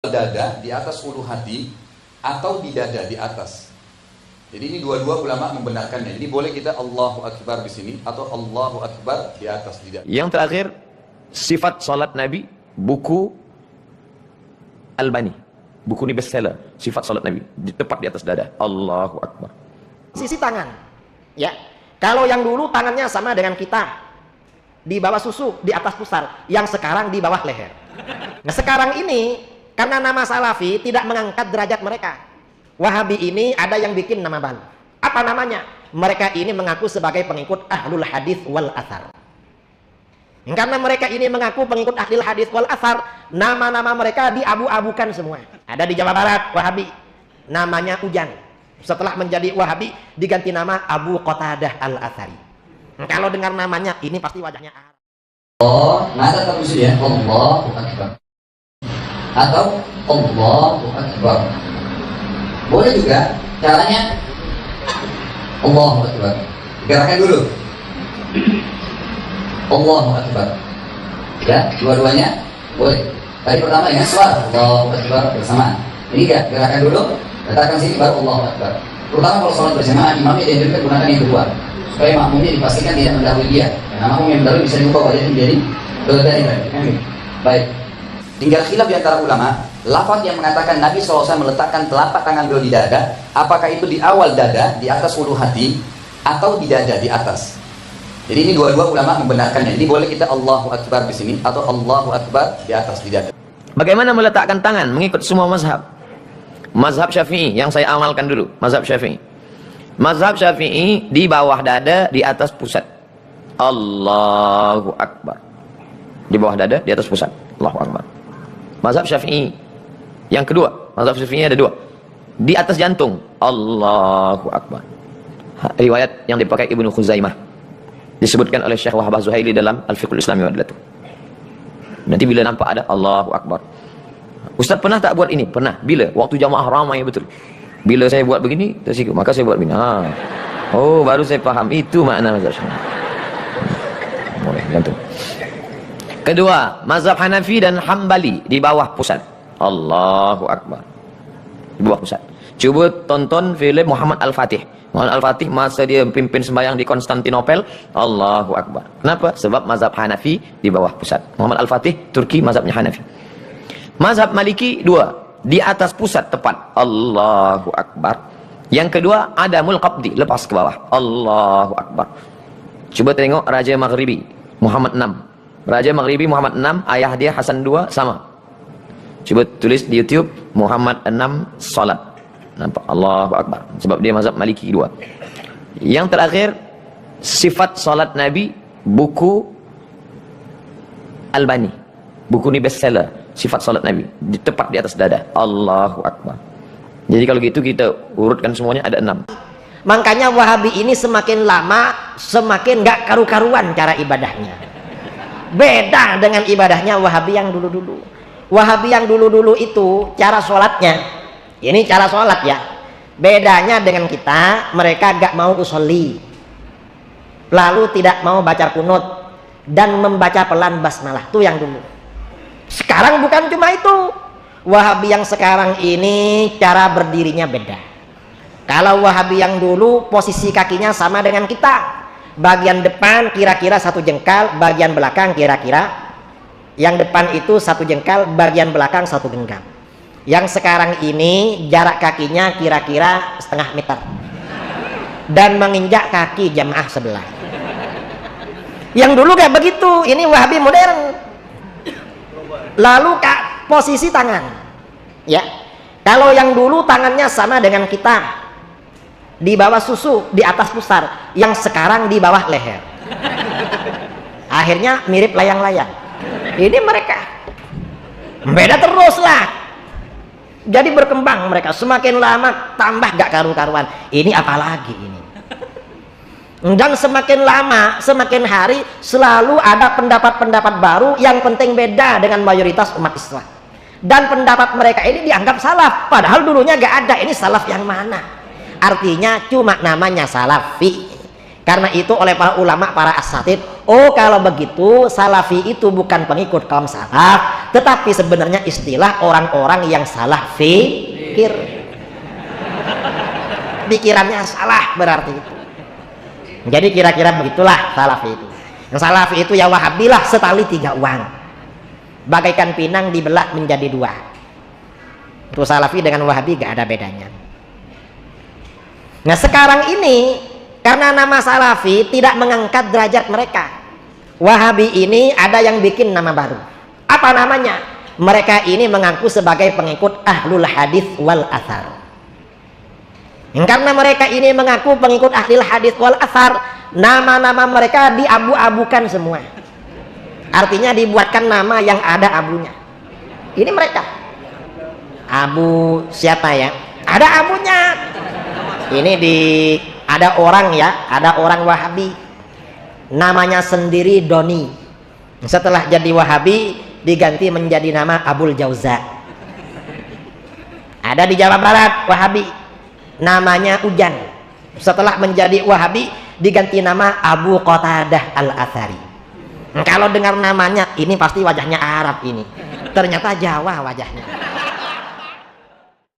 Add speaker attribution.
Speaker 1: dada di atas ulu hati atau di dada di atas. Jadi ini dua-dua ulama membenarkannya. Jadi boleh kita Allahu Akbar di sini atau Allahu Akbar di atas di dada.
Speaker 2: Yang terakhir, sifat salat Nabi, buku Albani, buku ini bestseller, sifat salat Nabi, tepat di atas dada. Allahu Akbar.
Speaker 3: Sisi tangan, ya. Kalau yang dulu tangannya sama dengan kita, di bawah susu, di atas pusar. Yang sekarang di bawah leher. Nah sekarang ini, karena nama Salafi tidak mengangkat derajat mereka. Wahabi ini ada yang bikin nama baru. Apa namanya? Mereka ini mengaku sebagai pengikut Ahlul Hadis wal Athar. Karena mereka ini mengaku pengikut Ahlul Hadis wal Athar, nama-nama mereka diabu-abukan semua. Ada di Jawa Barat, Wahabi. Namanya Ujang. Setelah menjadi Wahabi, diganti nama Abu Qatadah Al-Athari. Kalau dengar namanya, ini pasti wajahnya Arab.
Speaker 4: Oh, nada tak bisa ya? Allahu Akbar. Atau Allahu Akbar. Boleh juga caranya Allahu Akbar. Gerakan dulu. Allahu Akbar. Ya, dua-duanya boleh. Tadi pertama ya, suara Allahu Akbar bersamaan. Ini enggak, gerakan dulu, letakkan sini baru Allahu Akbar. Terutama kalau sholat berjamaah, imamnya dianjurkan gunakan yang kedua supaya makmumnya dipastikan tidak mendahului dia. Karena makmum yang mendahului bisa diubah wajahnya menjadi berbeda. Baik.
Speaker 1: Tinggal khilaf di antara ulama, lafaz yang mengatakan Nabi SAW meletakkan telapak tangan beliau di dada, apakah itu di awal dada, di atas ulu hati, atau di dada, di atas. Jadi ini dua-dua ulama membenarkannya. Ini boleh kita Allahu Akbar di sini atau Allahu Akbar di atas, di dada.
Speaker 2: Bagaimana meletakkan tangan? Mengikut semua mazhab. Mazhab Syafi'i yang saya amalkan dulu, mazhab Syafi'i. Mazhab Syafi'i di bawah dada, di atas pusat. Allahu Akbar. Di bawah dada, di atas pusat. Allahu Akbar. Mazhab Syafi'i yang kedua, mazhab Syafi'i ada dua. Di atas jantung. Allahu Akbar. Riwayat yang dipakai Ibnu Khuzaimah. Disebutkan oleh Syekh Wahbah Zuhaili dalam Al-Fiqhul Islami wa Adlatuh. Nanti bila nampak ada Allahu Akbar. Ustaz pernah tak buat ini? Pernah. Bila? Waktu jamaah ramai betul. Bila saya buat begini, tersikut. Maka saya buat begini. Oh, baru saya faham. Itu makna mazhab Syafi'i. Boleh, jantung. Kedua, mazhab Hanafi dan Hambali di bawah pusat. Allahu Akbar. Di bawah pusat. Cuba tonton filem Muhammad Al-Fatih. Muhammad Al-Fatih masa dia pimpin sembahyang di Konstantinopel. Allahu Akbar. Kenapa? Sebab mazhab Hanafi di bawah pusat. Muhammad Al-Fatih, Turki, mazhabnya Hanafi. Mazhab Maliki dua, di atas pusat tepat. Allahu Akbar. Yang kedua, adamul qabdi, lepas ke bawah. Allahu Akbar. Cuba tengok Raja Maghribi Muhammad 6. Raja Maghribi Muhammad 6, ayah dia Hasan 2 sama. Cuba tulis di YouTube Muhammad 6 salat. Nampak? Allahu Akbar. Sebab dia mazhab Maliki 2. Yang terakhir, sifat salat Nabi, buku Albani. Buku ini bestseller, sifat salat Nabi, tepat di atas dada. Allahu Akbar. Jadi kalau gitu kita urutkan semuanya ada 6.
Speaker 3: Makanya Wahabi ini semakin lama semakin gak karu-karuan cara ibadahnya. Beda dengan ibadahnya Wahabi yang dulu-dulu. Wahabi yang dulu-dulu itu cara sholatnya, ini cara sholat ya. Bedanya dengan kita, mereka gak mau usolli, lalu tidak mau baca kunut dan membaca pelan basmalah. Itu yang dulu. Sekarang bukan cuma itu. Wahabi yang sekarang ini cara berdirinya beda. Kalau Wahabi yang dulu posisi kakinya sama dengan kita. Bagian depan kira-kira 1 jengkal, bagian belakang kira-kira yang depan itu 1 jengkal, bagian belakang 1 genggam. Yang sekarang ini jarak kakinya kira-kira setengah meter dan menginjak kaki jamaah sebelah. Yang dulu kayak begitu. Ini Wahabi modern. Lalu posisi tangan, ya. Kalau yang dulu tangannya sama dengan kita, di bawah susu, di atas pusar. Yang sekarang di bawah leher. Akhirnya mirip layang-layang. Ini mereka beda terus lah. Jadi berkembang mereka. Semakin lama tambah gak karu-karuan. Ini apalagi ini. Dan semakin lama, semakin hari selalu ada pendapat-pendapat baru yang penting beda dengan mayoritas umat Islam. Dan pendapat mereka ini dianggap salaf, padahal dulunya gak ada. Ini salaf yang mana? Artinya cuma namanya Salafi. Karena itu oleh para ulama, para asatid, oh kalau begitu Salafi itu bukan pengikut kaum salaf, tetapi sebenarnya istilah orang-orang yang salah fikir. Pikirannya salah berarti itu. Jadi kira-kira begitulah salafi itu. Yang salafi itu ya wahabilah setali 3 uang, bagaikan pinang dibelah menjadi 2. Itu salafi dengan wahabi gak ada bedanya. Nah sekarang ini karena nama salafi tidak mengangkat derajat mereka, wahabi ini ada yang bikin nama baru. Apa namanya? Mereka ini mengaku sebagai pengikut ahlul hadis wal athar. Karena mereka ini mengaku pengikut ahlul hadis wal athar, nama-nama mereka diabu-abukan semua. Artinya dibuatkan nama yang ada abunya. Ini mereka abu siapa ya? Ada abunya. Ini ada orang ya, ada orang wahabi namanya sendiri Doni. Setelah jadi wahabi diganti menjadi nama Abul Jauza. Ada di Jawa Barat wahabi namanya Ujan. Setelah menjadi wahabi diganti nama Abu Qatadah Al-Athari. Kalau dengar namanya ini pasti wajahnya Arab ini, ternyata Jawa wajahnya.